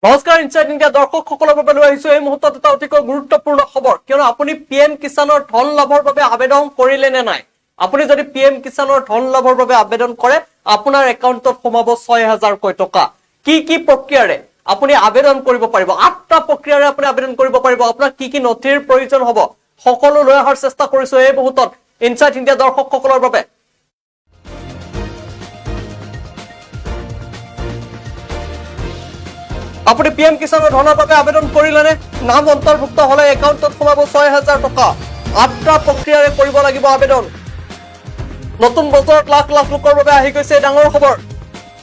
নমস্কাৰ inside India দৰ্শক সকলৰ বাবে লৈ আহিছো এই মুহূৰ্তত এটা অতিকৈ গুৰুত্বপূৰ্ণ খবৰ কিয়নো আপুনি পিএম কিষাণৰ ধন লাভৰ বাবে আবেদন কৰিলে নে নাই আপুনি যদি পিএম কিষাণৰ ধন লাভৰ বাবে আবেদন কৰে আপোনাৰ একাউণ্টত সোমাব ৬০০০ টকা কি প্ৰক্ৰিয়াৰে আপুনি আবেদন কৰিব পাৰিব আঠটা প্ৰক্ৰিয়াৰে আপুনি আবেদন কৰিব পাৰিব আপোনাক কি নথিৰ প্ৰয়োজন হ'ব সকলো লৈ অহাৰ চেষ্টা কৰিছো এই মুহূৰ্তত ইনসাইড ইণ্ডিয়া দৰ্শক সকলৰ বাবে আপুনি পিএম কিষাণৰ ধনৰ বাবে আবেদন কৰিলেনে নাম অন্তৰ্ভুক্ত হলে একাউণ্টত সোমাব ৬০০০ টকা আঠটা প্ৰক্ৰিয়াৰে কৰিব লাগিব আবেদন নতুন বছৰত লাখ লাখ লোকৰ বাবে আহি গৈছে ডাঙৰ খবৰ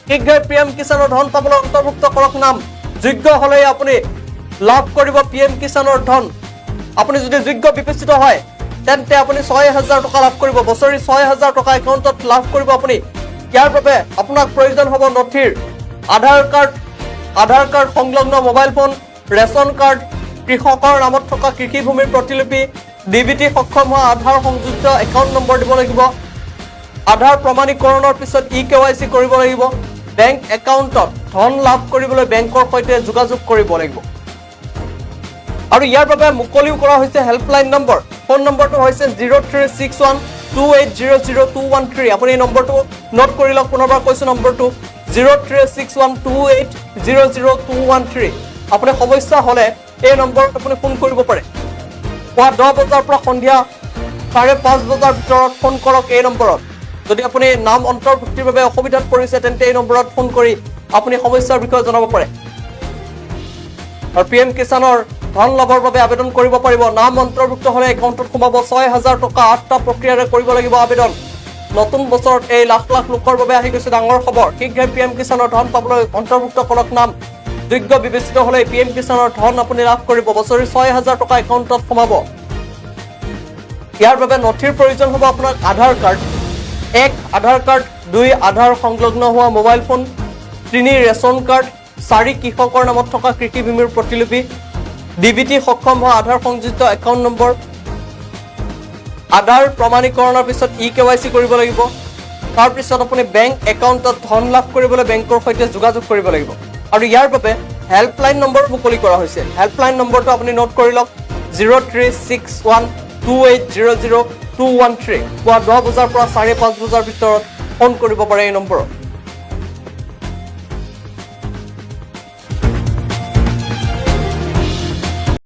শীঘ্ৰে পিএম কিষাণৰ ধন পাবলৈ অন্তৰ্ভুক্ত কৰক নাম যোগ্য হলে আপুনি লাভ কৰিব পিএম কিষাণৰ ধন আপুনি যদি যোগ্য বিবেচিত হয় তেন্তে আপুনি ৬০০০ টকা লাভ কৰিব বছৰি ৬০০০ টকা একাউণ্টত লাভ কৰিব আপুনি ইয়াৰ বাবে আপোনাক প্ৰয়োজন হ'ব নথিৰ আধাৰ কাৰ্ড সংলগ্ন মোবাইল ফোন ৰেচন কাৰ্ড কৃষকৰ নামত থকা কৃষি ভূমিৰ প্ৰতিলিপি ডিবিটি সক্ষম হোৱা আধাৰ সংযুক্ত একাউণ্ট নম্বৰ দিব লাগিব আধাৰ প্ৰমাণীকৰণৰ পিছত ইকেৱাইচি কৰিব লাগিব বেংক একাউণ্টত ধন লাভ কৰিবলৈ বেংকৰ সৈতে যোগাযোগ কৰিব লাগিব আৰু ইয়াৰ বাবে মুকলিও কৰা হৈছে হেল্পলাইন নম্বৰ ফোন নম্বৰটো হৈছে 036128000213 আপুনি এই নম্বৰটো নোট কৰি লওক পুনৰবাৰ কৈছো নম্বৰটো 036128000213 আপুনি সমস্যা হলে এই নম্বৰত আপুনি ফোন কৰিব পাৰে পুৱা 10 বজাৰ পৰা সন্ধিয়া 5:30 বজাৰ ভিতৰত ফোন কৰক এই নম্বৰত যদি আপুনি নাম অন্তৰ্ভুক্তিৰ বাবে অসুবিধাত পৰিছে তেন্তে এই নম্বৰত ফোন কৰি আপুনি সমস্যাৰ বিষয়ে জনাব পাৰে আৰু পিএম কিষাণৰ ধন লাভৰ বাবে আবেদন কৰিব পাৰিব নাম অন্তৰ্ভুক্ত হলে একাউণ্টত সোমাব ৬০০০ টকা আঠটা প্ৰক্ৰিয়াৰে কৰিব লাগিব আবেদন নতুন বছৰত এই লাখ লাখ লোকৰ বাবে আহি গৈছে ডাঙৰ খবৰ শীঘ্ৰে পিএম কিষাণৰ ধন পাবলৈ অন্তৰ্ভুক্ত কৰক নাম যোগ্য বিবেচিত হলে পিএম কিষাণৰ ধন আপুনি লাভ কৰিব বছৰি ৬০০০ টকা একাউণ্টত সোমাব ইয়াৰ বাবে নথিৰ প্ৰয়োজন হ'ব আপোনাক আধাৰ কাৰ্ড 1 আধাৰ কাৰ্ড 2 আধাৰ সংলগ্ন হোৱা মোবাইল ফোন 3 ৰেচন কাৰ্ড 4 কৃষকৰ নামত থকা কৃষি ভূমিৰ প্ৰতিলিপি ডিবিটি সক্ষম হোৱা আধাৰ সংযুক্ত একাউণ্ট নম্বৰ আধাৰ প্ৰমাণীকৰণৰ পিছত ইকেৱাইচি কৰিব লাগিব তাৰ পিছত আপুনি বেংক একাউণ্টত ধন লাভ কৰিবলৈ বেংকৰ সৈতে যোগাযোগ কৰিব লাগিব আৰু ইয়াৰ বাবে হেল্পলাইন নম্বৰ মুকলি কৰা হৈছে হেল্পলাইন নম্বৰটো আপুনি নোট কৰি লওক 036128000213 পুৱা 10 বজাৰ পৰা 5:30 বজাৰ ভিতৰত ফোন কৰিব পাৰে এই নম্বৰত